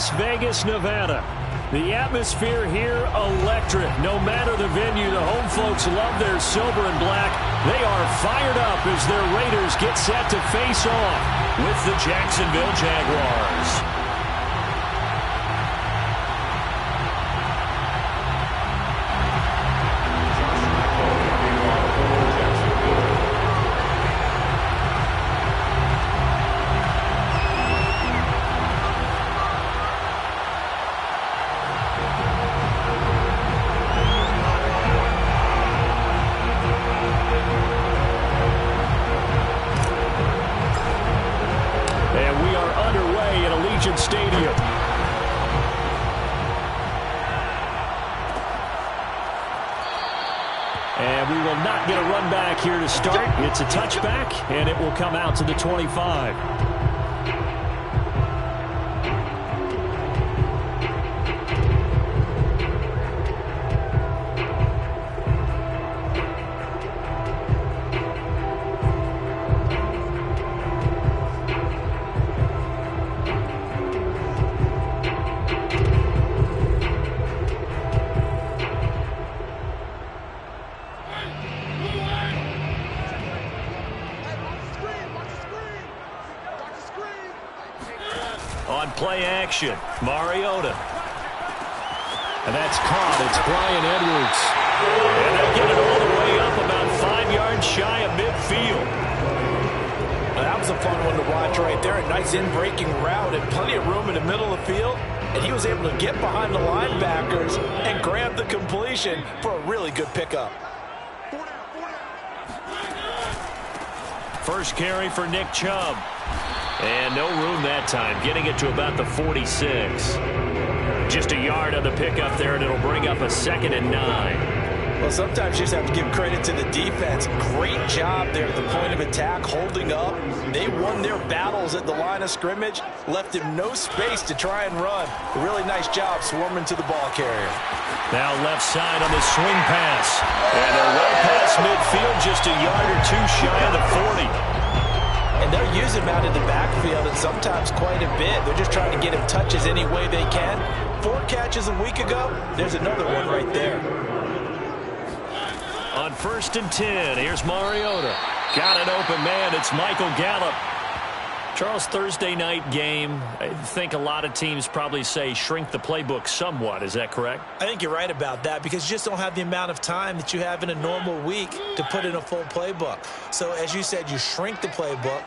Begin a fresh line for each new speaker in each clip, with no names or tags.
Las Vegas, Nevada. The atmosphere here, electric. No matter the venue, the home folks love their silver and black. They are fired up as their Raiders get set to face off with the Jacksonville Jaguars. Stadium. And we will not get a run back here to start. It's a touchback, and it will come out to the 25. On play action, Mariota. And that's caught. It's Bryan Edwards. And they get it all the way up about 5 yards shy of midfield.
That was a fun one to watch right there. A nice in-breaking route and plenty of room in the middle of the field. And he was able to get behind the linebackers and grab the completion for a really good pickup.
First carry for Nick Chubb. And no room that time, getting it to about the 46. Just a yard on the pickup there, and it'll bring up a 2nd and 9.
Well, sometimes you just have to give credit to the defense. Great job there at the point of attack, holding up. They won their battles at the line of scrimmage, left him no space to try and run. A really nice job swarming to the ball carrier.
Now left side on the swing pass. And they're right past midfield, just a yard or two shy of the 40.
And they'll use him out in the backfield and sometimes quite a bit. They're just trying to get him touches any way they can. 4 catches a week ago. There's another one right there.
On 1st and 10, here's Mariota. Got an open man. It's Michael Gallup. Charles, Thursday night game, I think a lot of teams probably say shrink the playbook somewhat. Is that correct?
I think you're right about that because you just don't have the amount of time that you have in a normal week to put in a full playbook. So as you said, you shrink the playbook,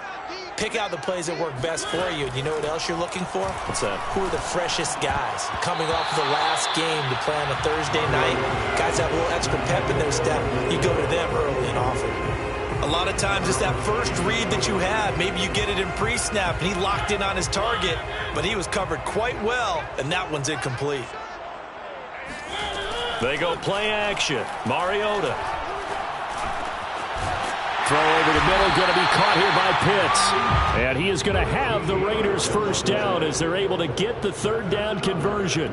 pick out the plays that work best for you. And you know what else you're looking for?
What's that?
Who are the freshest guys coming off of the last game to play on a Thursday night? Guys have a little extra pep in their step. You go to them early and often. A lot of times it's that first read that you have. Maybe you get it in pre-snap, and he locked in on his target, but he was covered quite well, and that one's incomplete.
They go play action. Mariota. Throw over the middle, going to be caught here by Pitts. And he is going to have the Raiders first down as they're able to get the 3rd down conversion.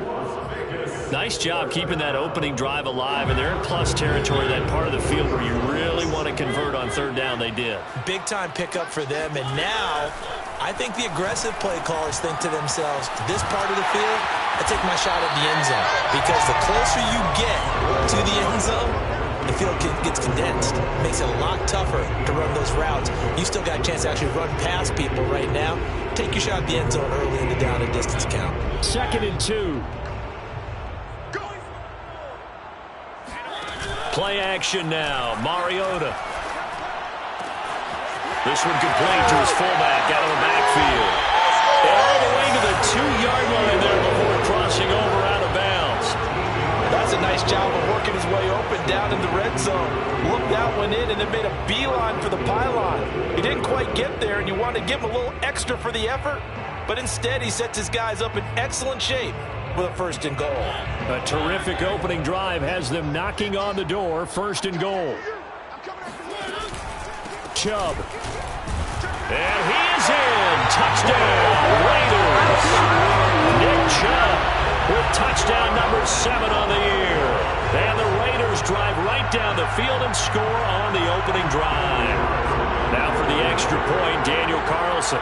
Nice job keeping that opening drive alive, and they're in plus territory, that part of the field where you really want to convert on 3rd down. They did. Big-time pickup for them, and now I think the aggressive play callers think to themselves, this part of the field, I take my shot at the end zone, because the closer you get to the end zone, the field gets condensed. It makes it a lot tougher to run those routes. You still got a chance to actually run past people right now. Take your shot at the end zone early in the down and distance count. 2nd and 2. Play action now. Mariota. This one complete to his fullback out of the backfield. And all the way to the 2-yard line there before crossing over out of bounds. That's a nice job of working his way open down in the red zone. Looked that one in and then made a beeline for the pylon. He didn't quite get there, and you want to give him a little extra for the effort. But instead, he sets his guys up in excellent shape with a 1st and goal. A terrific opening drive has them knocking on the door. 1st and goal. Chubb. And he is in. Touchdown, Raiders. Nick Chubb with touchdown number 7 on the year. And the Raiders drive right down the field and score on the opening drive. Now for the extra point, Daniel Carlson.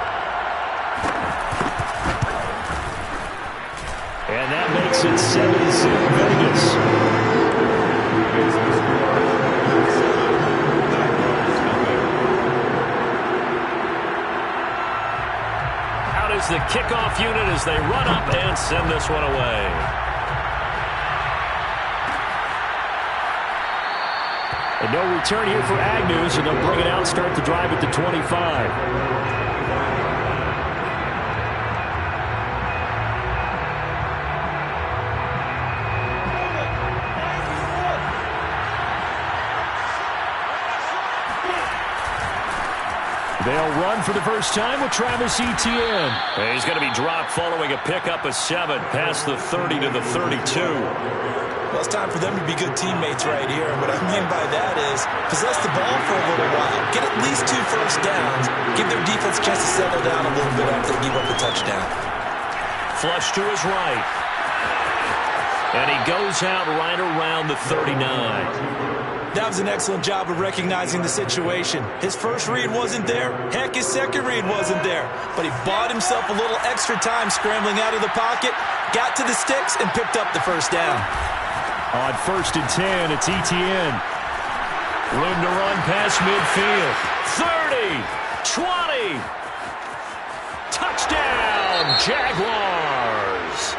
And that makes it 7-zip Vegas. Out is the kickoff unit as they run up and send this one away. And no return here for Agnew, so they'll bring it out, start the drive at the 25. They'll run for the first time with Travis Etienne. And he's going to be dropped following a pickup of 7 past the 30 to the 32.
Well, it's time for them to be good teammates right here. And what I mean by that is possess the ball for a little while. Get at least 2 first downs. Give their defense a chance to settle down a little bit after they give up the touchdown.
Flush to his right. And he goes out right around the 39.
That was an excellent job of recognizing the situation. His first read wasn't there. Heck, his second read wasn't there. But he bought himself a little extra time scrambling out of the pocket, got to the sticks, and picked up the first down.
On 1st and 10, it's Etienne. Room to run past midfield. 30, 20. Touchdown, Jaguars.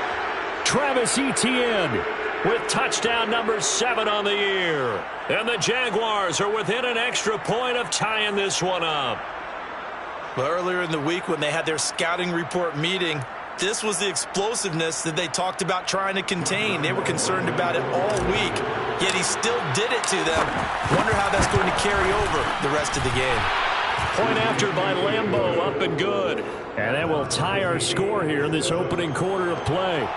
Travis Etienne with touchdown number 7 on the year. And the Jaguars are within an extra point of tying this one up.
Well, earlier in the week when they had their scouting report meeting, this was the explosiveness that they talked about trying to contain. They were concerned about it all week, yet he still did it to them. Wonder how that's going to carry over the rest of the game.
Point after by Lambeau, up and good. And that will tie our score here in this opening quarter of play.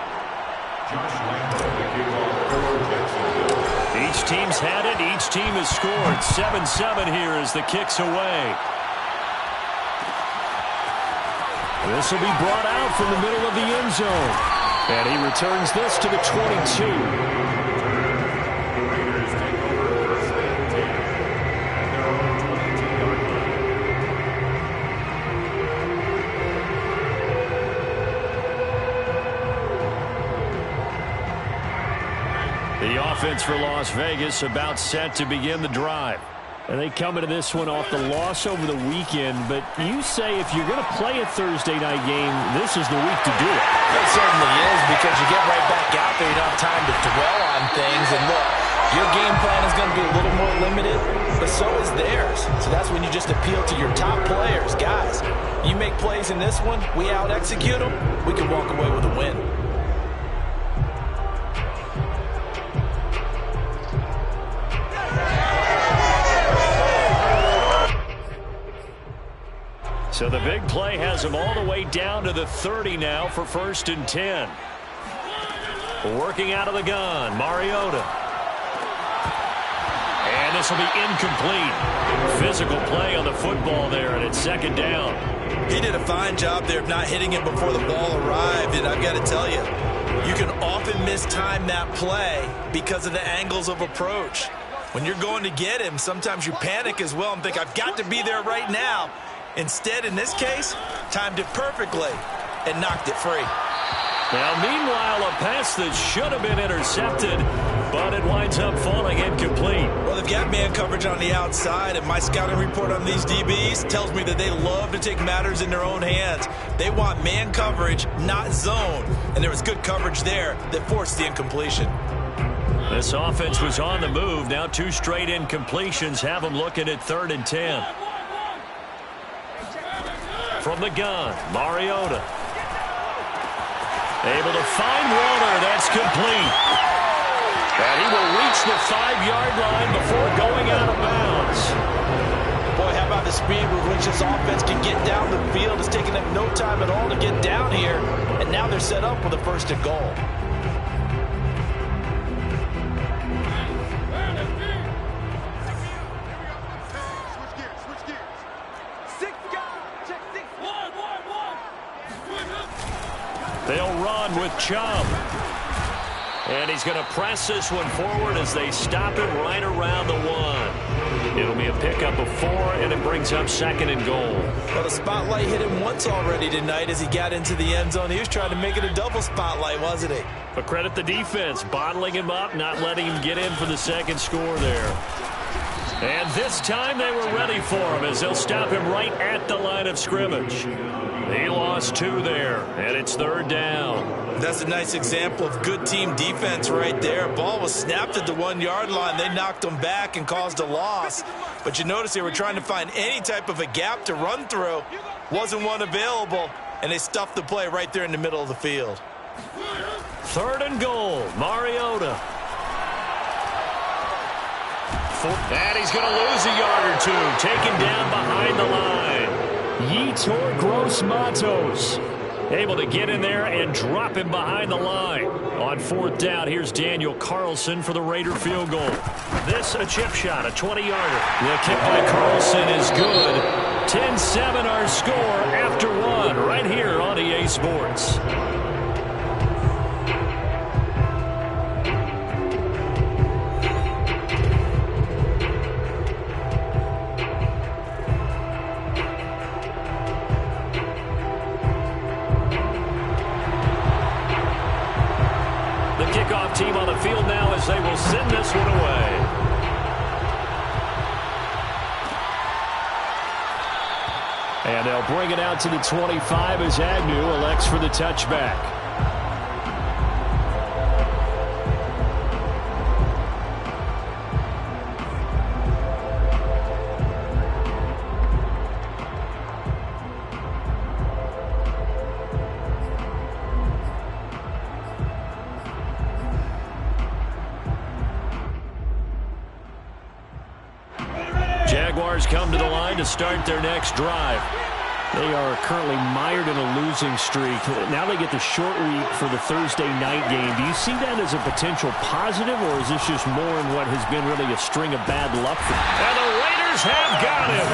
Each team's had it. Each team has scored. 7-7 here as the kick's away. This will be brought out from the middle of the end zone. And he returns this to the 22. The offense for Las Vegas about set to begin the drive. And they come into this one off the loss over the weekend, but you say if you're going to play a Thursday night game, this is the week to do it.
It certainly is, because you get right back out there. You don't have time to dwell on things. And look, your game plan is going to be a little more limited, but so is theirs. So that's when you just appeal to your top players. Guys, you make plays in this one, we out-execute them, we can walk away with a win.
So the big play has him all the way down to the 30 now for 1st and 10. Working out of the gun, Mariota. And this will be incomplete. Physical play on the football there, and it's 2nd down.
He did a fine job there of not hitting it before the ball arrived, and I've got to tell you, you can often mistime that play because of the angles of approach. When you're going to get him, sometimes you panic as well and think, I've got to be there right now. Instead, in this case, timed it perfectly and knocked it free.
Now, meanwhile, a pass that should have been intercepted, but it winds up falling incomplete.
Well, they've got man coverage on the outside, and my scouting report on these DBs tells me that they love to take matters in their own hands. They want man coverage, not zone, and there was good coverage there that forced the incompletion.
This offense was on the move. Now 2 straight incompletions have them looking at 3rd and 10. From the gun, Mariota. Able to find Warner. That's complete. And he will reach the 5-yard line before going out of bounds.
Boy, how about the speed with which this offense can get down the field? It's taking them no time at all to get down here. And now they're set up with a 1st and goal.
They'll run with Chubb. And he's going to press this one forward as they stop it right around the 1. It'll be a pickup of 4, and it brings up 2nd and goal.
Well, the spotlight hit him once already tonight as he got into the end zone. He was trying to make it a double spotlight, wasn't he?
But credit the defense, bottling him up, not letting him get in for the 2nd score there. And this time they were ready for him as they'll stop him right at the line of scrimmage. He lost 2 there, and it's 3rd down.
That's a nice example of good team defense right there. Ball was snapped at the 1-yard line. They knocked him back and caused a loss. But you notice they were trying to find any type of a gap to run through. Wasn't one available, and they stuffed the play right there in the middle of the field.
3rd and goal, Mariota. And he's going to lose a yard or 2, taken down behind the line. Yetur Gross-Matos able to get in there and drop him behind the line. On 4th down, here's Daniel Carlson for the Raider field goal. This a chip shot, a 20-yarder. The kick by Carlson is good. 10-7 our score after 1 right here on EA Sports. Team on the field now as they will send this one away. And they'll bring it out to the 25 as Agnew elects for the touchback. Jaguars come to the line to start their next drive. They are currently mired in a losing streak. Now they get the short week for the Thursday night game. Do you see that as a potential positive, or is this just more in what has been really a string of bad luck for them? And the Raiders have got him.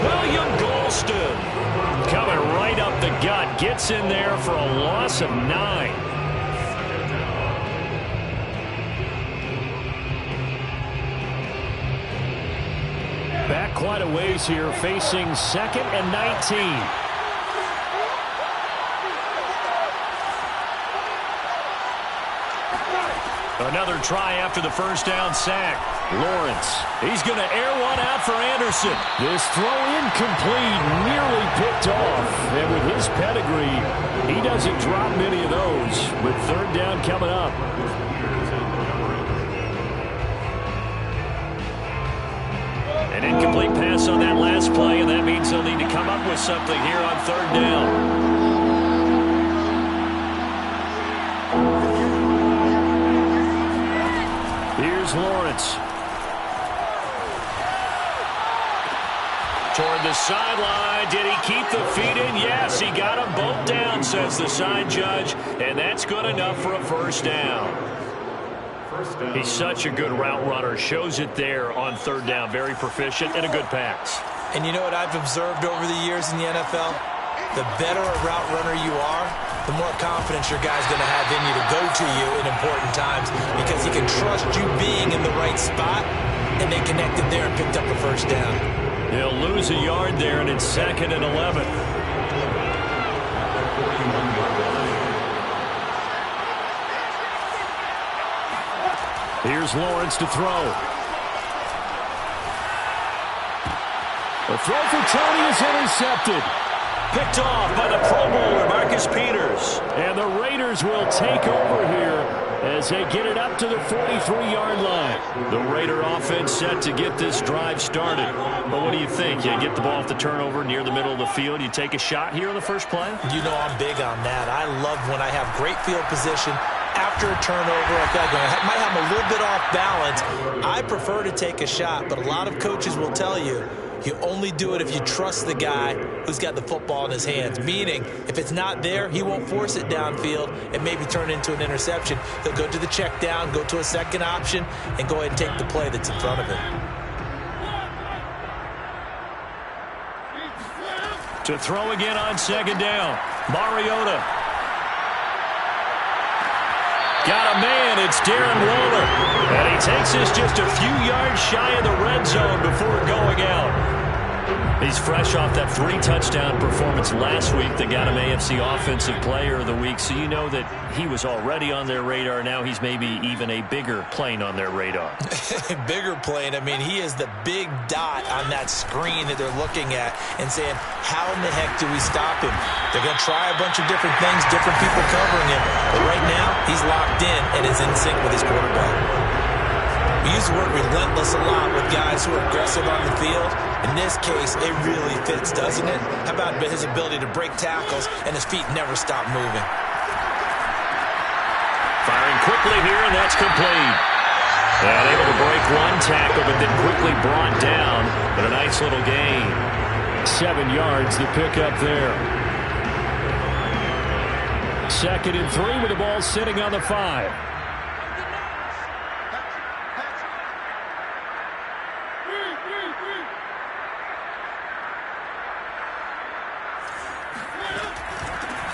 William Golston coming right up the gut. Gets in there for a loss of 9. Back quite a ways here, facing 2nd and 19. Another try after the first down sack. Lawrence, he's going to air one out for Anderson. This throw incomplete, nearly picked off. And with his pedigree, he doesn't drop many of those. But 3rd down coming up. An incomplete pass on that last play, and that means they'll need to come up with something here on 3rd down. Here's Lawrence. Toward the sideline. Did he keep the feet in? Yes, he got them both down, says the side judge, and that's good enough for a 1st down. He's such a good route runner. Shows it there on 3rd down. Very proficient and a good pass.
And you know what I've observed over the years in the NFL? The better a route runner you are, the more confidence your guy's going to have in you to go to you in important times because he can trust you being in the right spot, and they connected there and picked up a 1st down.
He'll lose a yard there, and it's 2nd and 11. Here's Lawrence to throw. The throw for Tony is intercepted. Picked off by the Pro Bowler, Marcus Peters. And the Raiders will take over here as they get it up to the 43-yard line. The Raider offense set to get this drive started. But what do you think? You get the ball off the turnover near the middle of the field. You take a shot here on the first play?
You know I'm big on that. I love when I have great field position. After a turnover, I might have a little bit off balance. I prefer to take a shot, but a lot of coaches will tell you, you only do it if you trust the guy who's got the football in his hands. Meaning, if it's not there, he won't force it downfield and maybe turn it into an interception. He'll go to the check down, go to a second option, and go ahead and take the play that's in front of him.
To throw again on 2nd down, Mariota. Got a man. It's Darren Waller. And he takes this just a few yards shy of the red zone before going out. He's fresh off that 3-touchdown performance last week that got him AFC Offensive Player of the Week, so you know that he was already on their radar. Now he's maybe even a bigger plane on their radar.
Bigger plane. I mean, he is the big dot on that screen that they're looking at and saying, how in the heck do we stop him? They're going to try a bunch of different things, different people covering him. But right now, he's locked in and is in sync with his quarterback. We use the word relentless a lot with guys who are aggressive on the field. In this case, it really fits, doesn't it? How about his ability to break tackles and his feet never stop moving?
Firing quickly here, and that's complete. And able to break one tackle, but then quickly brought down. But a nice little gain. 7 yards, the pickup there. 2nd and 3 with the ball sitting on the 5.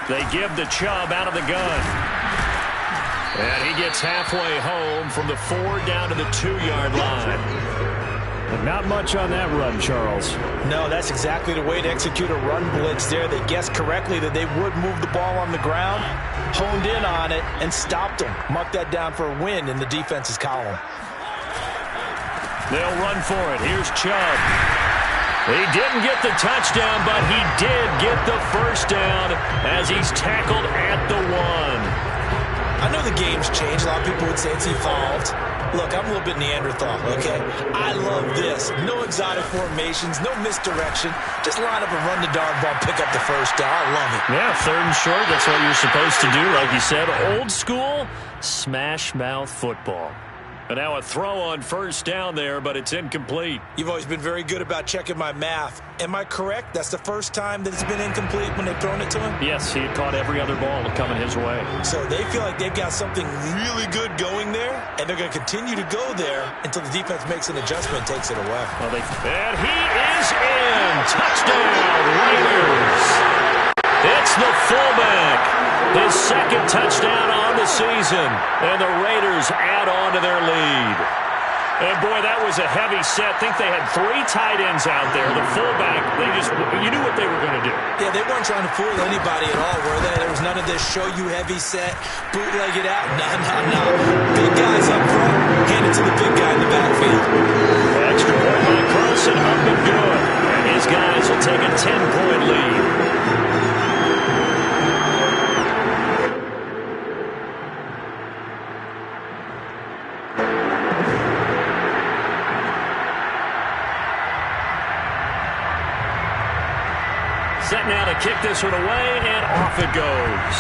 They give the Chubb out of the gun. And he gets halfway home from the 4 down to the 2-yard line. But not much on that run, Charles.
No, that's exactly the way to execute a run blitz there. They guessed correctly that they would move the ball on the ground, honed in on it, and stopped them. Mark that down for a win in the defense's column.
They'll run for it. Here's Chubb. He didn't get the touchdown, but he did get the first down as he's tackled at the 1.
I know the game's changed. A lot of people would say it's evolved. Look, I'm a little bit Neanderthal, okay? I love this. No exotic formations, no misdirection. Just line up and run the darn ball, pick up the first down. I love it.
Yeah, 3rd and short. That's what you're supposed to do. Like you said, old school, smash mouth football. And now a throw on 1st down there, but it's incomplete.
You've always been very good about checking my math. Am I correct? That's the first time that it's been incomplete when they've thrown it to him?
Yes, he had caught every other ball coming his way.
So they feel like they've got something really good going there, and they're going to continue to go there until the defense makes an adjustment and takes it away.
Well, and he is in. Touchdown, Raiders. It's the fullback. His 2nd touchdown on the season. And the Raiders add on to their lead. And, boy, that was a heavy set. I think they had 3 tight ends out there. The fullback, you knew what they were going to do.
Yeah, they weren't trying to fool anybody at all, were they? There was none of this show you heavy set, bootleg it out. No. Big guys up front, hand it to the big guy in the backfield.
Extra point by Carlson, up and good. And his guys will take a 10-point lead. Set now to kick this one away, and off it goes.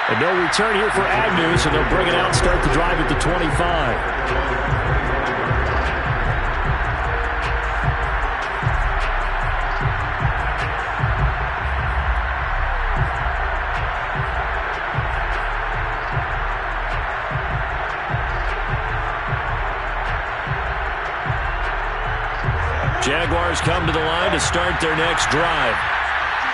And no return here for Agnew, so they'll bring it out and start the drive at the 25. Jaguars come to the line to start their next drive.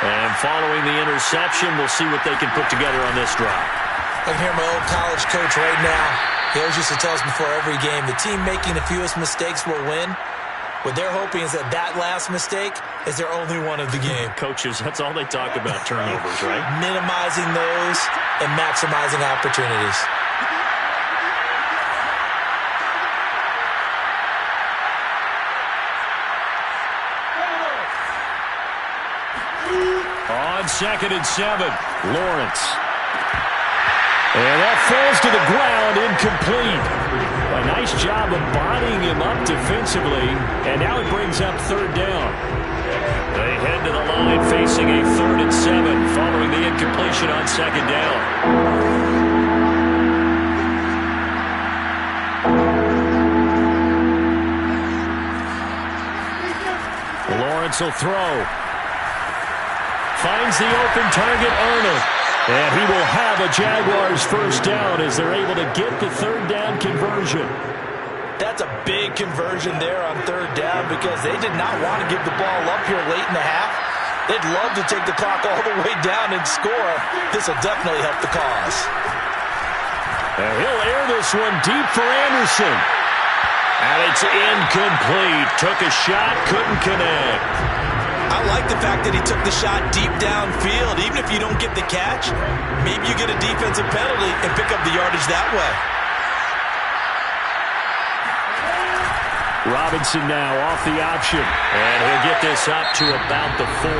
And following the interception, we'll see what they can put together on this drive.
I can hear my old college coach right now. He always used to tell us before every game, the team making the fewest mistakes will win. What they're hoping is that last mistake is their only one of the game.
Coaches, that's all they talk about, turnovers, right?
Minimizing those and maximizing opportunities.
On 2nd and 7, Lawrence. And that falls to the ground, incomplete. A nice job of bodying him up defensively, and now it brings up 3rd down. They head to the line facing a 3rd and 7 following the incompletion on 2nd down. Lawrence will throw. Finds the open target, Arnold. And he will have a Jaguars 1st down as they're able to get the 3rd down conversion.
That's a big conversion there on 3rd down because they did not want to give the ball up here late in the half. They'd love to take the clock all the way down and score. This will definitely help the cause.
And he'll air this one deep for Anderson. And it's incomplete. Took a shot, couldn't connect.
I like the fact that he took the shot deep downfield. Even if you don't get the catch, maybe you get a defensive penalty and pick up the yardage that way.
Robinson now off the option. And he'll get this up to about the 40.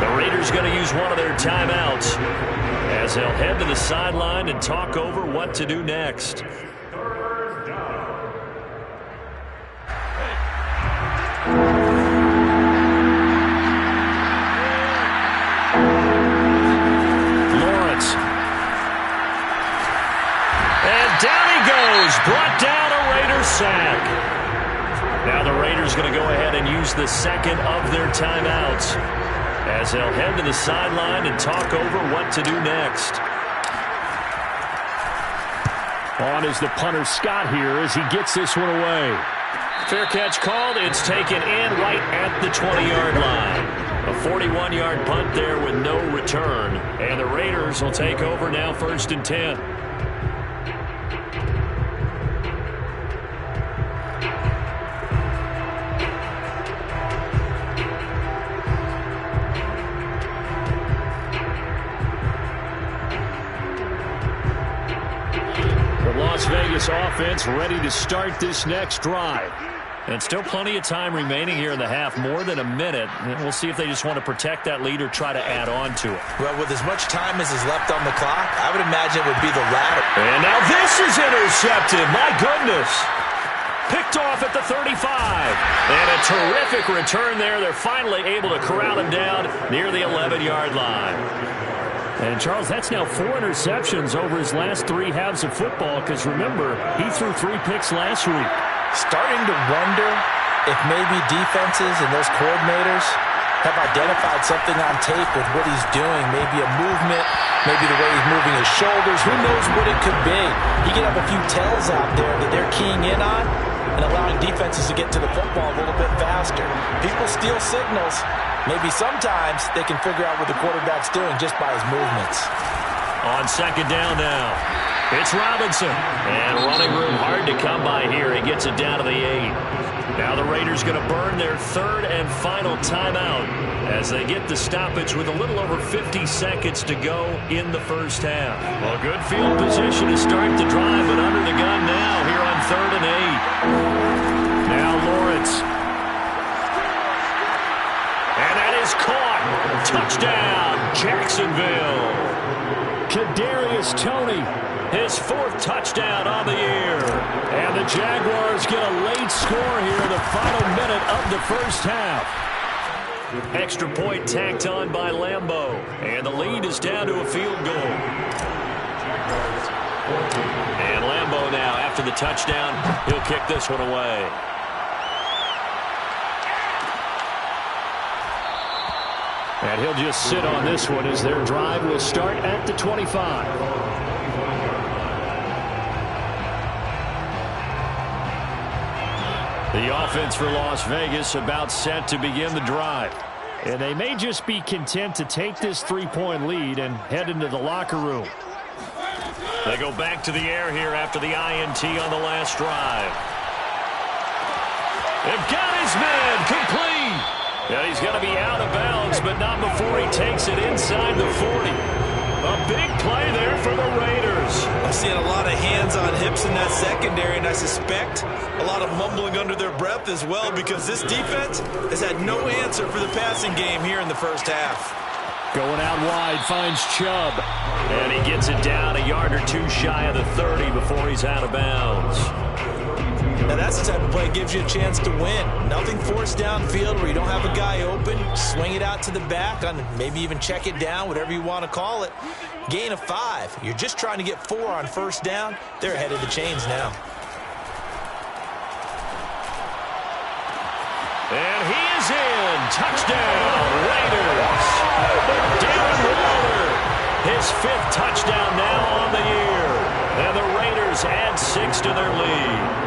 The Raiders going to use one of their timeouts as they'll head to the sideline and talk over what to do next. Lawrence. And down he goes. Brought down a Raiders sack. Now the Raiders going to go ahead and use the second of their timeouts as they'll head to the sideline and talk over what to do next. On is the punter Scott here as he gets this one away. Fair catch called. It's taken in right at the 20-yard line. A 41-yard punt there with no return. And the Raiders will take over now 1st and 10. Las Vegas offense ready to start this next drive. And still plenty of time remaining here in the half, more than a minute. And we'll see if they just want to protect that lead or try to add on to it.
Well, with as much time as is left on the clock, I would imagine it would be the latter.
And now this is intercepted. My goodness. Picked off at the 35. And a terrific return there. They're finally able to corral him down near the 11-yard line. And, Charles, that's now 4 interceptions over his last 3 halves of football because, remember, he threw 3 picks last week.
Starting to wonder if maybe defenses and those coordinators have identified something on tape with what he's doing. Maybe a movement, maybe the way he's moving his shoulders. Who knows what it could be? He could have a few tells out there that they're keying in on and allowing defenses to get to the football a little bit faster. People steal signals. Maybe sometimes they can figure out what the quarterback's doing just by his movements.
On 2nd down now, it's Robinson. And running room hard to come by here. He gets it down to the 8. Now the Raiders going to burn their 3rd and final timeout as they get the stoppage with a little over 50 seconds to go in the first half. Well, good field position to start the drive, but under the gun now here on 3rd and 8. Now Lawrence. And that is caught. Touchdown, Jacksonville. Kadarius Toney, his 4th touchdown on the year. And the Jaguars get a late score here in the final minute of the first half. Extra point tacked on by Lambeau. And the lead is down to a field goal. And Lambeau now, after the touchdown, he'll kick this one away. And he'll just sit on this one as their drive will start at the 25. The offense for Las Vegas about set to begin the drive. And they may just be content to take this 3-point lead and head into the locker room. They go back to the air here after the INT on the last drive. They've got his man complete. And he's going to be out of bounds, but not before he takes it inside the 40. A big play there for the Raiders.
I'm seeing a lot of hands on hips in that secondary, and I suspect a lot of mumbling under their breath as well because this defense has had no answer for the passing game here in the first half.
Going out wide, finds Chubb. And he gets it down a yard or 2 shy of the 30 before he's out of bounds.
Now that's the type of play that gives you a chance to win. Nothing forced downfield where you don't have a guy open. Swing it out to the back, on maybe even check it down, whatever you want to call it. Gain of 5. You're just trying to get 4 on first down. They're ahead of the chains now.
And he is in. Touchdown, Raiders. Darren Waller, his 5th touchdown now on the year. And the Raiders add 6 to their lead.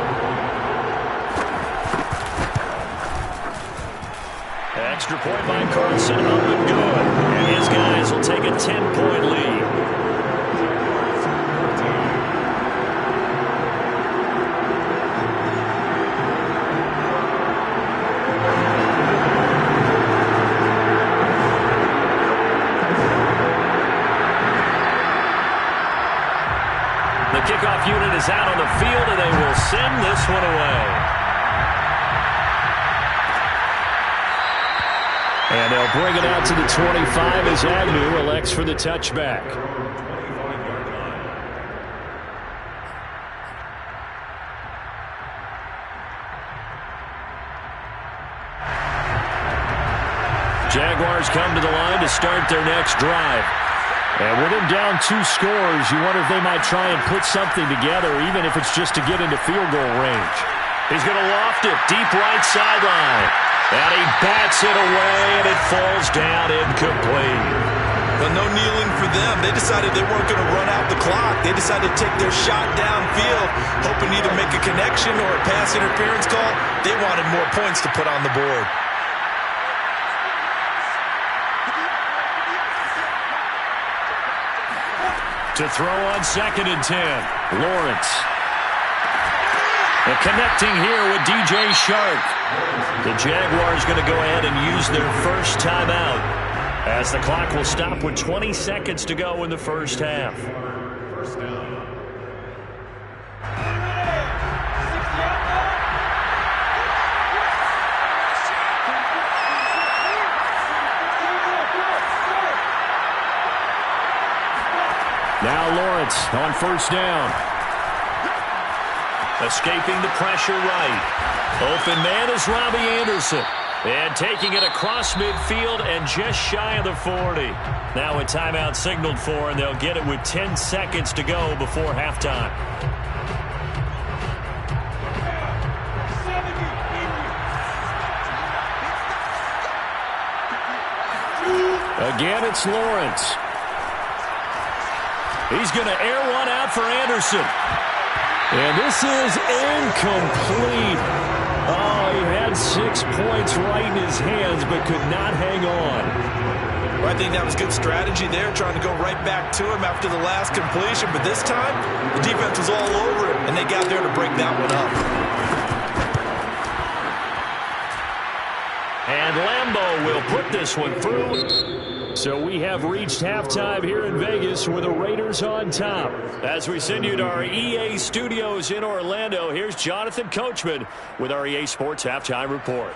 extra point by Carlson, up and good. And his guys will take a 10-point lead. The kickoff unit is out on the field, and they will send this one away. And they'll bring it out to the 25 as Agnew elects for the touchback. Jaguars come to the line to start their next drive. And with him down 2 scores, you wonder if they might try and put something together, even if it's just to get into field goal range. He's going to loft it deep right sideline. And he bats it away, and it falls down incomplete.
Well, no kneeling for them. They decided they weren't going to run out the clock. They decided to take their shot downfield, hoping to either make a connection or a pass interference call. They wanted more points to put on the board.
To throw on 2nd and 10, Lawrence. And connecting here with DJ Shark. The Jaguars going to go ahead and use their first timeout as the clock will stop with 20 seconds to go in the first half. Now Lawrence on 1st down. Escaping the pressure right. Open man is Robbie Anderson. And taking it across midfield and just shy of the 40. Now a timeout signaled for, and they'll get it with 10 seconds to go before halftime. Again, it's Lawrence. He's going to air one out for Anderson. And this is incomplete. Oh, he had 6 points right in his hands, but could not hang on.
Well, I think that was good strategy there, trying to go right back to him after the last completion. But this time, the defense was all over him, and they got there to break that one up.
And Lambeau will put this one through. So we have reached halftime here in Vegas with the Raiders on top. As we send you to our EA studios in Orlando, here's Jonathan Coachman with our EA Sports Halftime Report.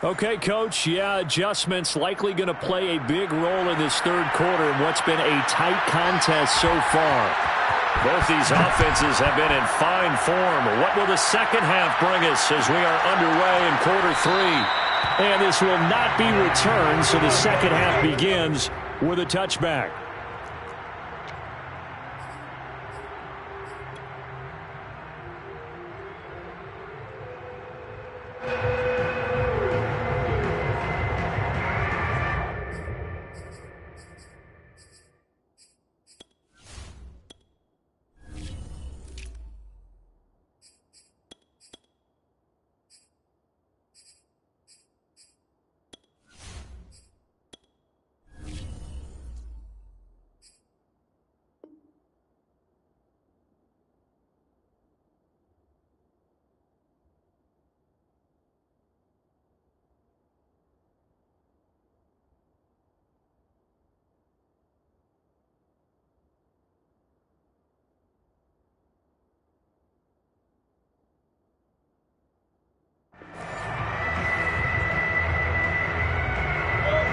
Okay, Coach, adjustments likely going to play a big role in this third quarter in what's been a tight contest so far. Both these offenses have been in fine form. What will the second half bring us as we are underway in quarter 3? And this will not be returned, so the second half begins with a touchback.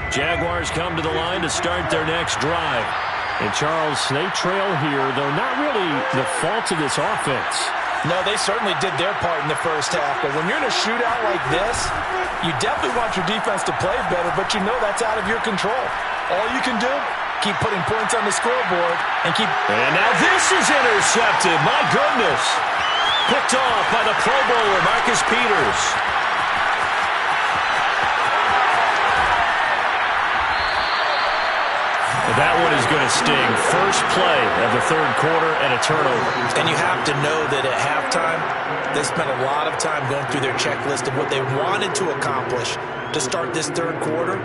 Jaguars come to the line to start their next drive. And, Charles, they trail here, though not really the fault of this offense.
No, they certainly did their part in the first half. But when you're in a shootout like this, you definitely want your defense to play better, but you know that's out of your control. All you can do, keep putting points on the scoreboard and keep...
And now this is intercepted. My goodness. Picked off by the Pro Bowler, Marcus Peters. That one is going to a sting. First play of the third quarter and a turnover.
And you have to know that at halftime, they spent a lot of time going through their checklist of what they wanted to accomplish to start this third quarter.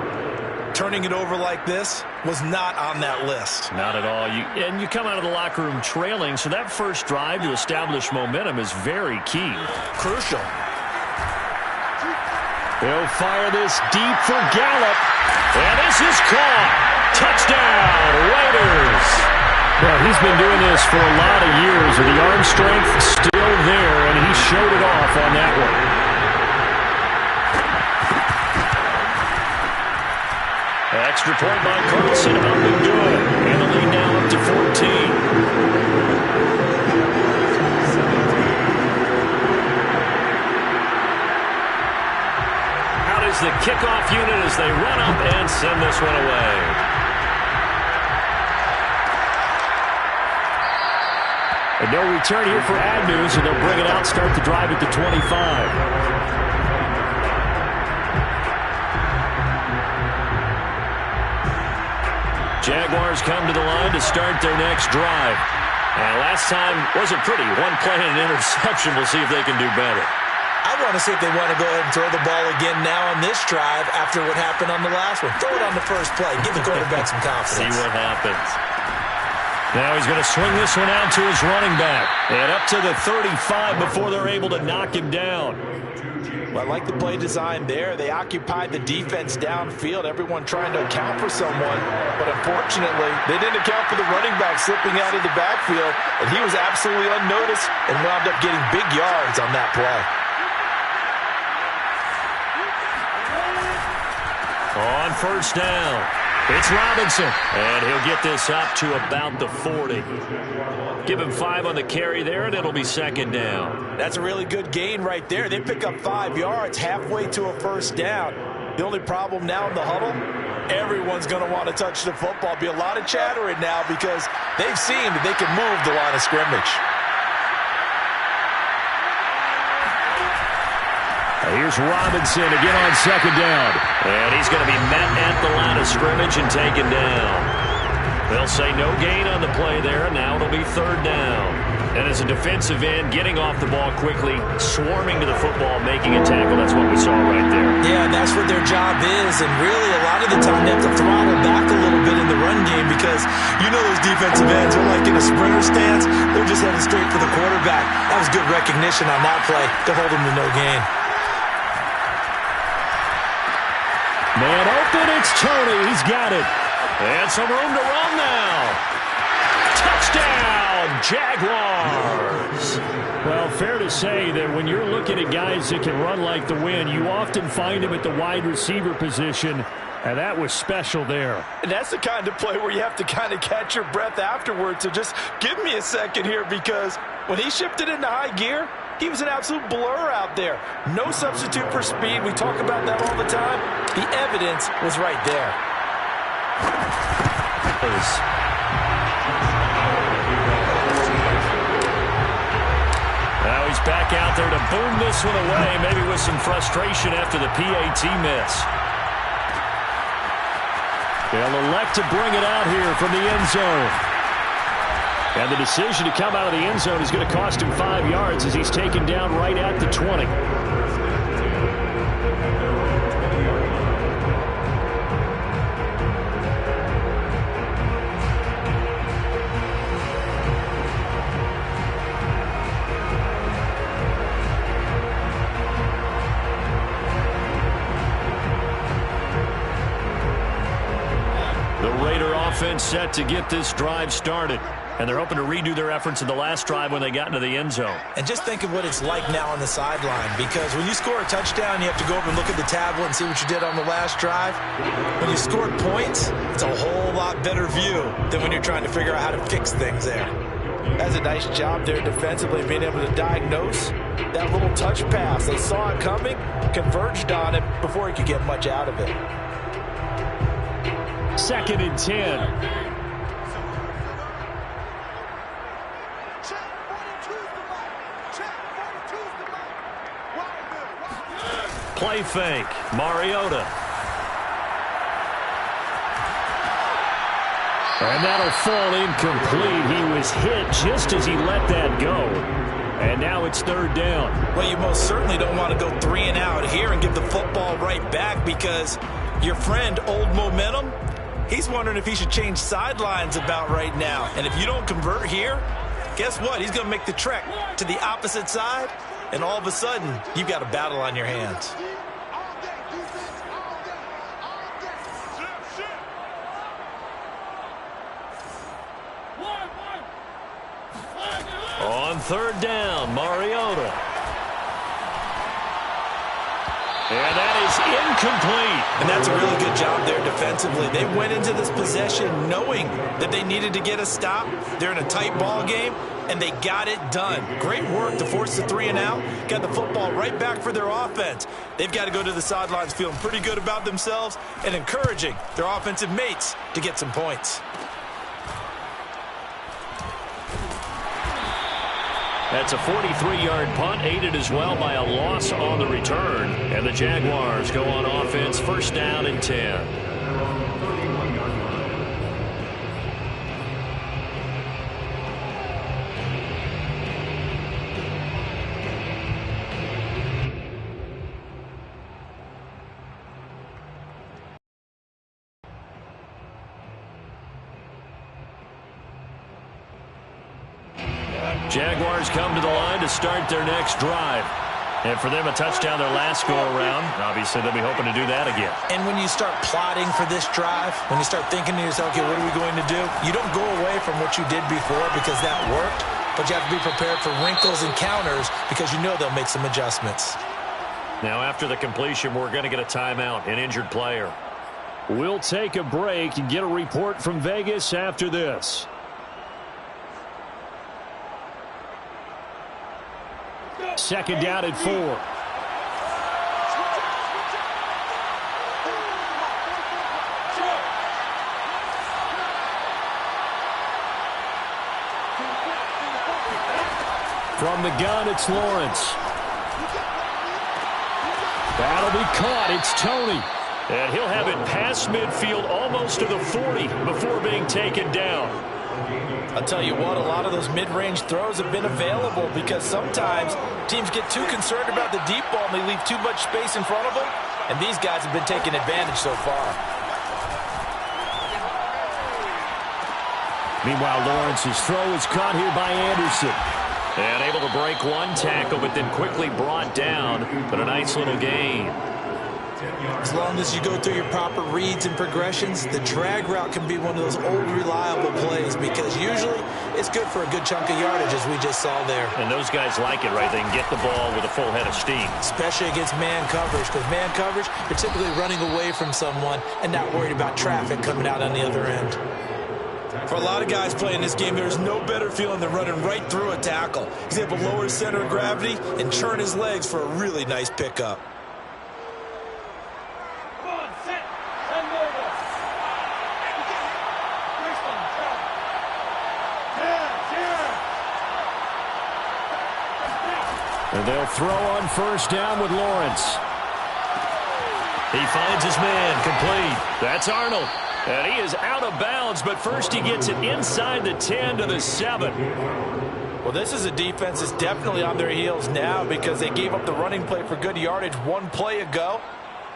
Turning it over like this was not on that list.
Not at all. And you come out of the locker room trailing, so that first drive to establish momentum is very key.
Crucial.
They'll fire this deep for Gallup. And this is caught. Touchdown, Raiders. Well, he's been doing this for a lot of years, and the arm strength still there, and he showed it off on that one. Extra point by Carlson, helping do it. And the lead now up to 14. Out is the kickoff unit as they run up and send this one away. And no return here for Agnew, so they'll bring it out, start the drive at the 25. Jaguars come to the line to start their next drive. And last time wasn't pretty. One play and an interception. We'll see if they can do better.
I want to see if they want to go ahead and throw the ball again now on this drive after what happened on the last one. Throw it on the first play. Give the quarterback some confidence.
See what happens. Now he's going to swing this one out to his running back. And up to the 35 before they're able to knock him down.
Well, I like the play design there. They occupied the defense downfield, everyone trying to account for someone. But unfortunately, they didn't account for the running back slipping out of the backfield, and he was absolutely unnoticed and wound up getting big yards on that play.
On first down, it's Robinson, and he'll get this up to about the 40. Give him 5 on the carry there, and it'll be second down.
That's a really good gain right there. They pick up 5 yards halfway to a first down. The only problem now in the huddle, everyone's going to want to touch the football. Be a lot of chattering now because they've seen that they can move the line of scrimmage.
Here's Robinson again on second down. And he's going to be met at the line of scrimmage and taken down. They'll say no gain on the play there. Now it'll be third down. And as a defensive end, getting off the ball quickly, swarming to the football, making a tackle. That's what we saw right there.
Yeah, and that's what their job is. And really, a lot of the time, they have to throttle back a little bit in the run game because you know those defensive ends are like in a sprinter stance. They're just heading straight for the quarterback. That was good recognition on that play to hold them to no gain.
Man open, it's Tony. He's got it. And some room to run now. Touchdown, Jaguars. Well, fair to say that when you're looking at guys that can run like the wind, you often find them at the wide receiver position, and that was special there.
And that's the kind of play where you have to kind of catch your breath afterwards. So just give me a second here because when he shifted into high gear, he was an absolute blur out there. No substitute for speed. We talk about that all the time. The evidence was right there.
Now he's back out there to boom this one away, maybe with some frustration after the PAT miss. They'll elect to bring it out here from the end zone. And the decision to come out of the end zone is going to cost him 5 yards as he's taken down right at the 20. The Raider offense set to get this drive started. And they're hoping to redo their efforts in the last drive when they got into the end zone.
And just think of what it's like now on the sideline, because when you score a touchdown, you have to go over and look at the tablet and see what you did on the last drive. When you scored points, it's a whole lot better view than when you're trying to figure out how to fix things there. That's a nice job there defensively, being able to diagnose that little touch pass. They saw it coming, converged on it before he could get much out of it.
2nd and 10. Play fake. Mariota. And that'll fall incomplete. He was hit just as he let that go. And now it's third down.
Well, you most certainly don't want to go 3 and out here and give the football right back, because your friend, Old Momentum, he's wondering if he should change sidelines about right now. And if you don't convert here, guess what? He's going to make the trek to the opposite side, and all of a sudden, you've got a battle on your hands.
On third down, Mariota. And that is incomplete.
And that's a really good job there defensively. They went into this possession knowing that they needed to get a stop. They're in a tight ball game, and they got it done. Great work to force the 3 and out. Got the football right back for their offense. They've got to go to the sidelines feeling pretty good about themselves and encouraging their offensive mates to get some points.
That's a 43-yard punt, aided as well by a loss on the return. And the Jaguars go on offense, first down and 10. Jaguars come to the line to start their next drive. And for them, a touchdown their last go-around. Obviously, they'll be hoping to do that again.
And when you start plotting for this drive, when you start thinking to yourself, okay, what are we going to do? You don't go away from what you did before because that worked, but you have to be prepared for wrinkles and counters because you know they'll make some adjustments.
Now, after the completion, we're going to get a timeout, an injured player. We'll take a break and get a report from Vegas after this. Second down at 4. From the gun, it's Lawrence. That'll be caught. It's Tony. And he'll have it past midfield almost to the 40 before being taken down.
I'll tell you what, a lot of those mid-range throws have been available because sometimes teams get too concerned about the deep ball and they leave too much space in front of them, and these guys have been taking advantage so far.
Meanwhile, Lawrence's throw is caught here by Anderson. And able to break one tackle, but then quickly brought down. But a nice little gain.
As long as you go through your proper reads and progressions, the drag route can be one of those old reliable plays because usually it's good for a good chunk of yardage, as we just saw there.
And those guys like it, right? They can get the ball with a full head of steam.
Especially against man coverage, because man coverage, you're typically running away from someone and not worried about traffic coming out on the other end. For a lot of guys playing this game, there's no better feeling than running right through a tackle. He's able to lower his center of gravity and churn his legs for a really nice pickup.
And they'll throw on first down with Lawrence. He finds his man, complete. That's Arnold. And he is out of bounds, but first he gets it inside the 10 to the 7.
Well, this is a defense that's definitely on their heels now because they gave up the running play for good yardage one play ago.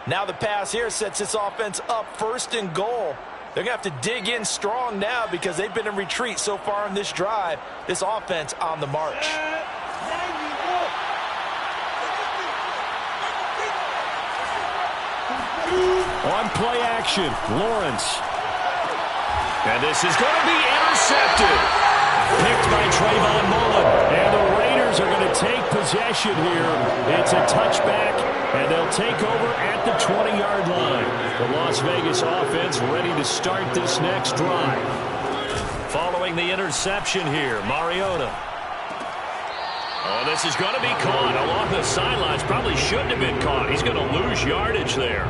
Now the pass here sets this offense up first and goal. They're going to have to dig in strong now because they've been in retreat so far in this drive. This offense on the march.
On play action, Lawrence. And this is going to be intercepted. Picked by Trayvon Mullen. And the Raiders are going to take possession here. It's a touchback, and they'll take over at the 20-yard line. The Las Vegas offense ready to start this next drive. Following the interception here, Mariota. Oh, this is going to be caught along the sidelines. Probably shouldn't have been caught. He's going to lose yardage there.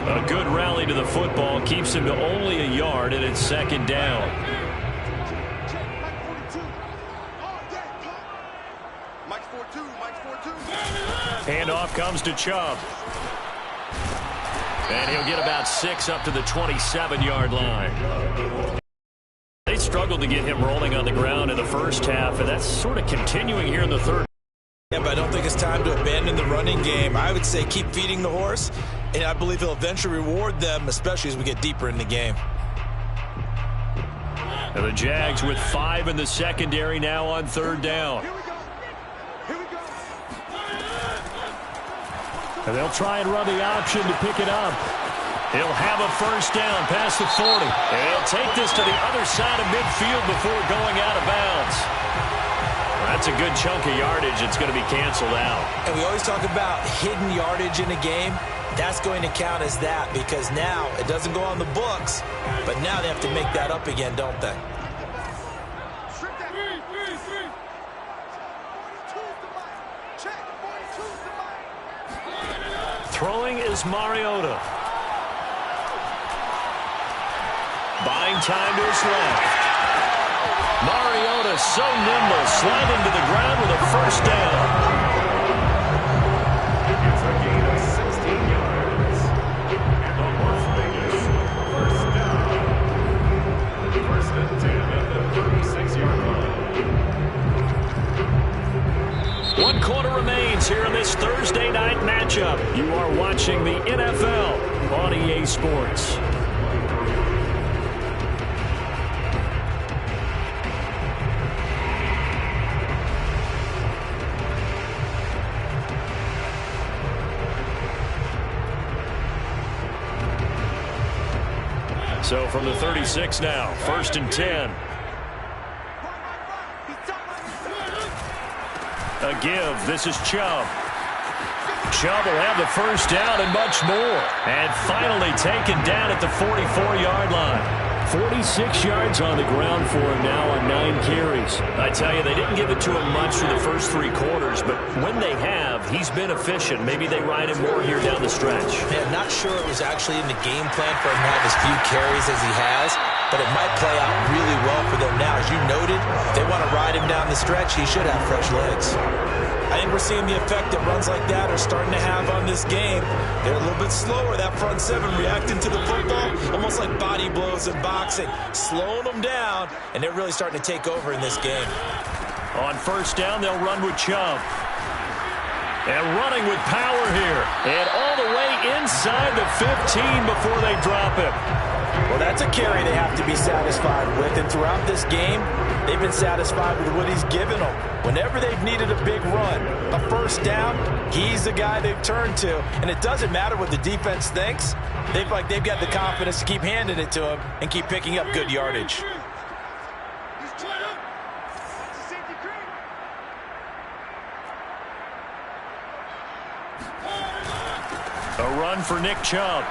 A good rally to the football keeps him to only a yard, and it's second down. Handoff comes to Chubb. And he'll get about 6 up to the 27-yard line. struggled to get him rolling on the ground in the first half, and that's sort of continuing here in the third.
Yeah, but I don't think it's time to abandon the running game. I would say keep feeding the horse, and I believe he'll eventually reward them, especially as we get deeper in the game.
And the Jags with 5 in the secondary now on third down. And they'll try and run the option to pick it up. He'll have a first down past the 40. And he'll take this to the other side of midfield before going out of bounds. That's a good chunk of yardage. It's going to be canceled out.
And we always talk about hidden yardage in a game. That's going to count as that because now it doesn't go on the books, but now they have to make that up again, don't they?
Throwing is Mariota. Buying time to his left. Mariota so nimble, sliding to the ground with a first down.
It's a gain of 16 yards. And the Las Vegas first down. First and 10 at the 36-yard line.
1 quarter remains here in this Thursday night matchup. You are watching the NFL on EA Sports. So from the 36 now, first and 10. A give. This is Chubb. Chubb will have the first down and much more. And finally taken down at the 44-yard line. 46 yards on the ground for him now on 9 carries. I tell you, they didn't give it to him much for the first 3 quarters, but when they have, he's been efficient. Maybe they ride him more here down the stretch.
Man, not sure it was actually in the game plan for him to have as few carries as he has, but it might play out really well for them now. As you noted, if they want to ride him down the stretch, he should have fresh legs. I think we're seeing the effect that runs like that are starting to have on this game. They're a little bit slower, that front 7, reacting to the football, almost like body blows in boxing, slowing them down, and they're really starting to take over in this game.
On first down, they'll run with Chubb. And running with power here. And all the way inside the 15 before they drop him.
Well, that's a carry they have to be satisfied with. And throughout this game, they've been satisfied with what he's given them. Whenever they've needed a big run, a first down, he's the guy they've turned to. And it doesn't matter what the defense thinks. They've got the confidence to keep handing it to him and keep picking up good yardage.
A run for Nick Chubb.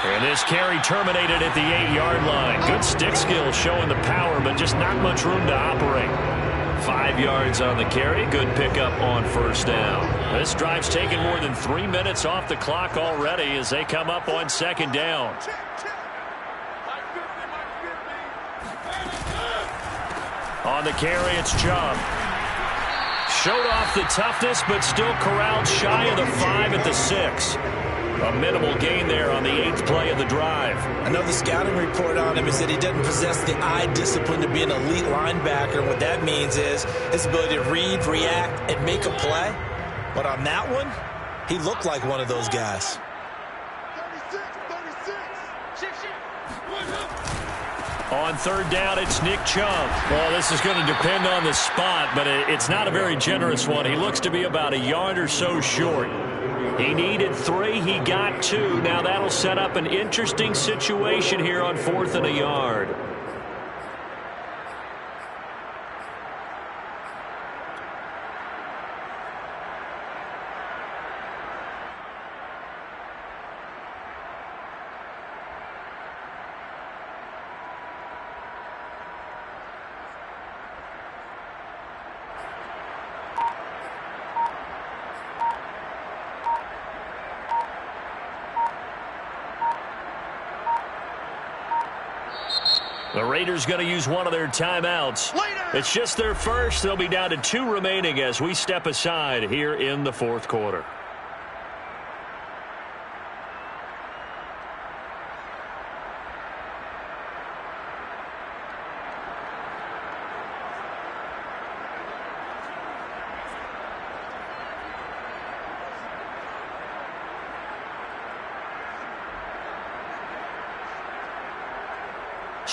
And this carry terminated at the 8-yard line. Good stick skill showing the power, but just not much room to operate. 5 yards on the carry. Good pickup on first down. This drive's taken more than 3 minutes off the clock already as they come up on second down. On the carry, it's Chubb. Showed off the toughness, but still corralled shy of the 5 at the 6. A minimal gain there on the 8th play of the drive.
I know the scouting report on him is that he doesn't possess the eye discipline to be an elite linebacker. And what that means is his ability to read, react, and make a play. But on that one, he looked like one of those guys.
36.
On third down, it's Nick Chubb. Well, this is going to depend on the spot, but it's not a very generous one. He looks to be about a yard or so short. He needed 3. He got 2. Now that'll set up an interesting situation here on 4th and a yard. The Raiders going to use one of their timeouts. It's just their first. They'll be down to 2 remaining as we step aside here in the 4th quarter.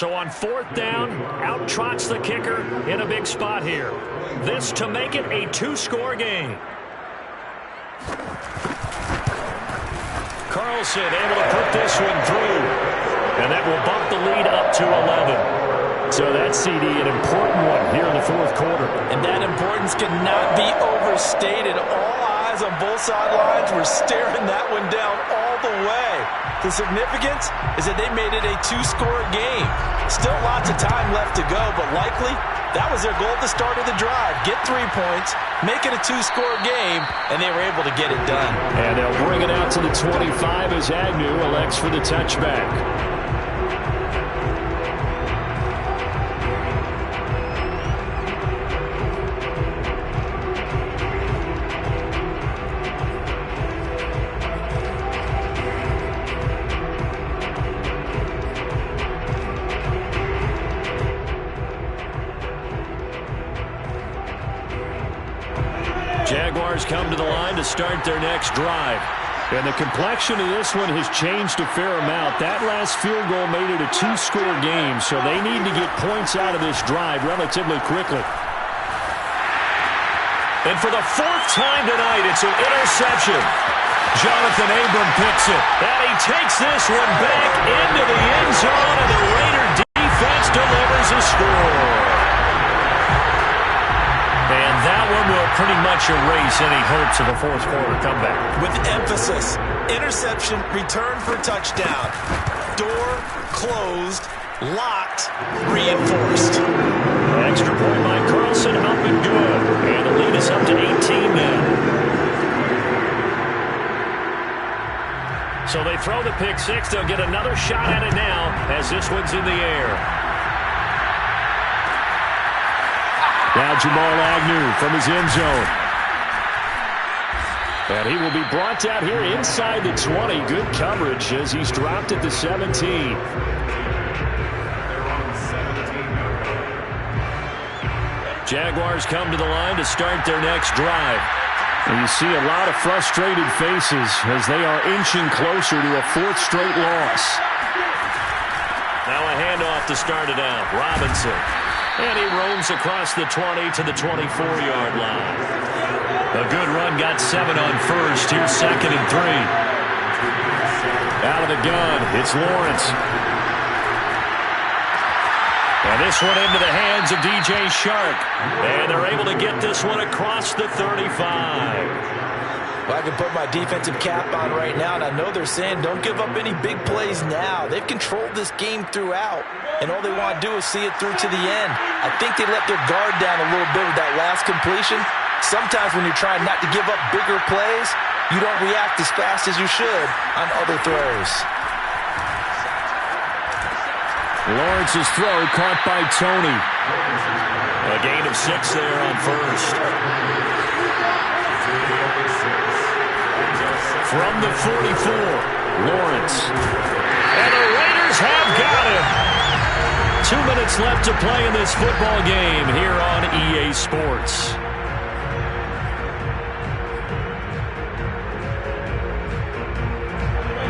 So on 4th down, out trots the kicker in a big spot here. This to make it a 2-score game. Carlson able to put this one through. And that will bump the lead up to 11. So that CD, an important one here in the 4th quarter.
And that importance cannot be overstated. All eyes on both sidelines were staring that one down all the way. The significance is that they made it a 2-score game. Still lots of time left to go, but likely that was their goal at the start of the drive. Get 3 points, make it a 2-score game, and they were able to get it done.
And they'll bring it out to the 25 as Agnew elects for the touchback. Jaguars come to the line to start their next drive. And the complexion of this one has changed a fair amount. That last field goal made it a 2-score game, so they need to get points out of this drive relatively quickly. And for the 4th time tonight, it's an interception. Jonathan Abram picks it. And he takes this one back into the end zone, and the Raider defense delivers a score. And that one will pretty much erase any hopes of a 4th quarter comeback.
With emphasis, interception, return for touchdown. Door closed, locked, reinforced.
Extra point by Carlson, up and good. And the lead is up to 18 now. So they throw the pick six. They'll get another shot at it now as this one's in the air. Now Jamal Agnew from his end zone. And he will be brought out here inside the 20. Good coverage as he's dropped at the 17. Jaguars come to the line to start their next drive. And you see a lot of frustrated faces as they are inching closer to a 4th straight loss. Now a handoff to start it out. Robinson. And he roams across the 20 to the 24-yard line. A good run, got 7 on first. Here's 2nd and 3. Out of the gun, it's Lawrence. And this one into the hands of DJ Shark. And they're able to get this one across the 35.
Well, I can put my defensive cap on right now, and I know they're saying don't give up any big plays now. They've controlled this game throughout, and all they want to do is see it through to the end. I think they let their guard down a little bit with that last completion. Sometimes when you're trying not to give up bigger plays, you don't react as fast as you should on other throws.
Lawrence's throw caught by Tony. A gain of 6 there on first. From the 44, Lawrence. And the Raiders have got him. 2 minutes left to play in this football game here on EA Sports.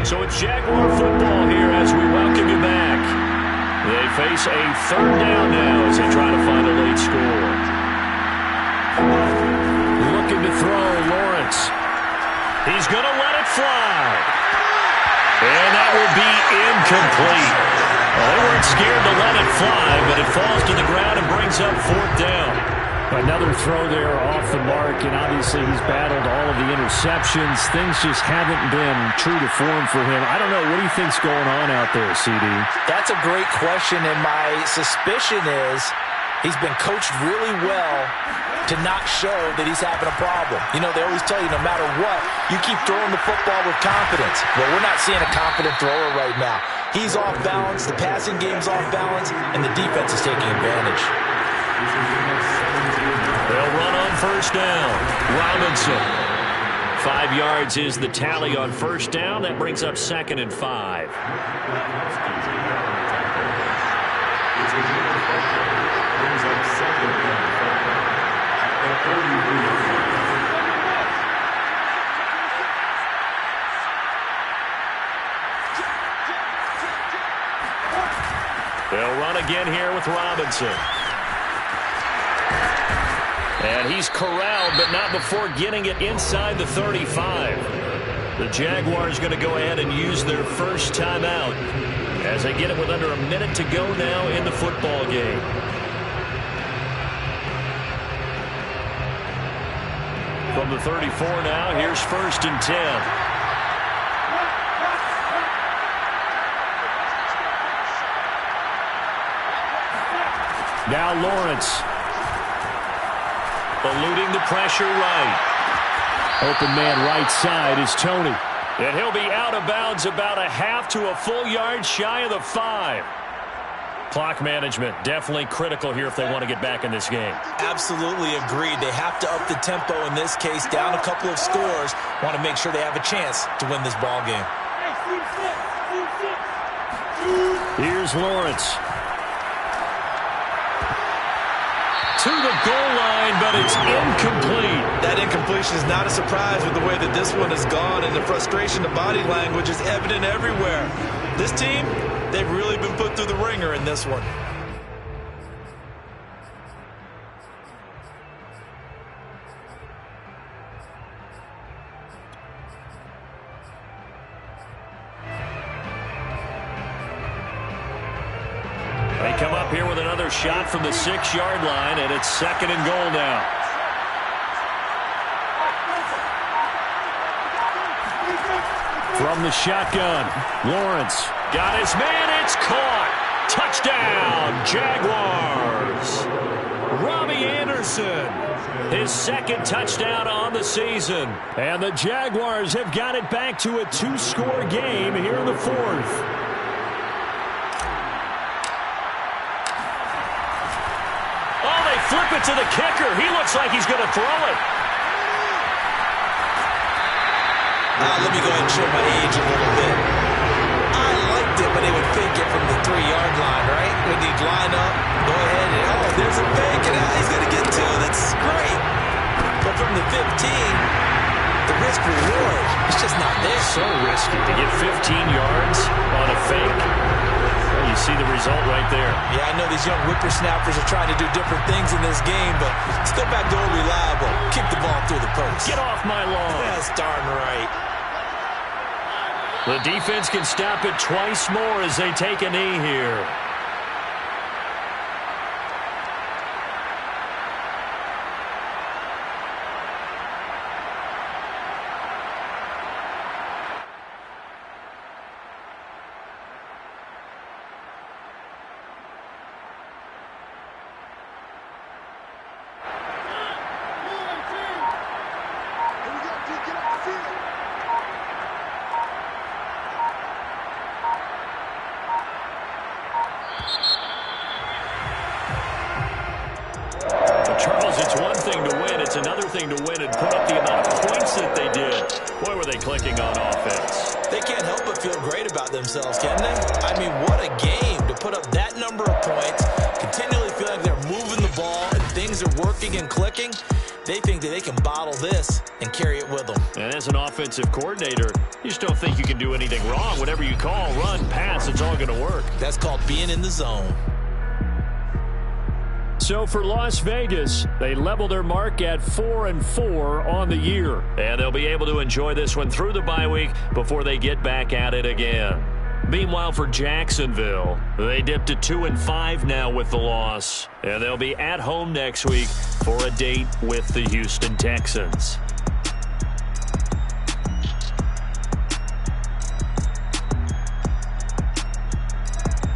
So it's Jaguar football here as we welcome you back. They face a 3rd down now as they try to find a late score. Looking to throw, Lawrence. He's going to let it fly. And that will be incomplete. Well, they weren't scared to let it fly, but it falls to the ground and brings up 4th down. Another throw there off the mark, and obviously he's battled all of the interceptions. Things just haven't been true to form for him. I don't know. What do you think's going on out there, CD?
That's a great question, and my suspicion is he's been coached really well to not show that he's having a problem. You know, they always tell you no matter what, you keep throwing the football with confidence. Well, we're not seeing a confident thrower right now. He's off balance, the passing game's off balance, and the defense is taking advantage.
They'll run on 1st down. Robinson. 5 yards is the tally on 1st down. That brings up 2nd and 5. They'll run again here with Robinson. And he's corralled, but not before getting it inside the 35. The Jaguars going to go ahead and use their first timeout as they get it with under a minute to go now in the football game. From the 34 now, here's 1st and 10. Now Lawrence. Eluding the pressure right. Open man right side is Tony. And he'll be out of bounds about a half to a full yard shy of the 5. Clock management definitely critical here if they want to get back in this game.
Absolutely agreed. They have to up the tempo in this case. Down a couple of scores. Want to make sure they have a chance to win this ball game.
Here's Lawrence. To the goal line, but it's incomplete.
That incompletion is not a surprise with the way that this one has gone, and the frustration, the body language is evident everywhere. This team, they've really been put through the ringer in this one.
They come up here with another shot from the 6-yard line, and it's 2nd and goal now. From the shotgun, Lawrence got his man. It's caught. Touchdown, Jaguars. Robbie Anderson, his 2nd touchdown on the season. And the Jaguars have got it back to a 2-score game here in the 4th. Flip it to the kicker. He looks like he's going to throw it.
Let me go ahead and show my age a little bit. I liked it when they would fake it from the 3-yard line, right? When he'd line up, go ahead and, there's a fake, and he's going to get 2. That's great. But from the 15, the risk-reward, it's just not there.
So risky to get 15 yards on a fake. You see the result right there.
Yeah, I know these young whippersnappers are trying to do different things in this game, but still back door reliable. Kick the ball through the post.
Get off my lawn.
That's darn right.
The defense can stop it twice more as they take a knee here. Charles, it's one thing to win. It's another thing to win and put up the amount of points that they did. Boy, were they clicking on offense.
They can't help but feel great about themselves, can they? I mean, what a game to put up that number of points, continually feel like they're moving the ball and things are working and clicking. They think that they can bottle this and carry it with them.
And as an offensive coordinator, you just don't think you can do anything wrong. Whatever you call, run, pass, it's all going to work.
That's called being in the zone.
So for Las Vegas, they level their mark at 4-4 on the year. And they'll be able to enjoy this one through the bye week before they get back at it again. Meanwhile, for Jacksonville, they dipped to 2-5 now with the loss. And they'll be at home next week for a date with the Houston Texans.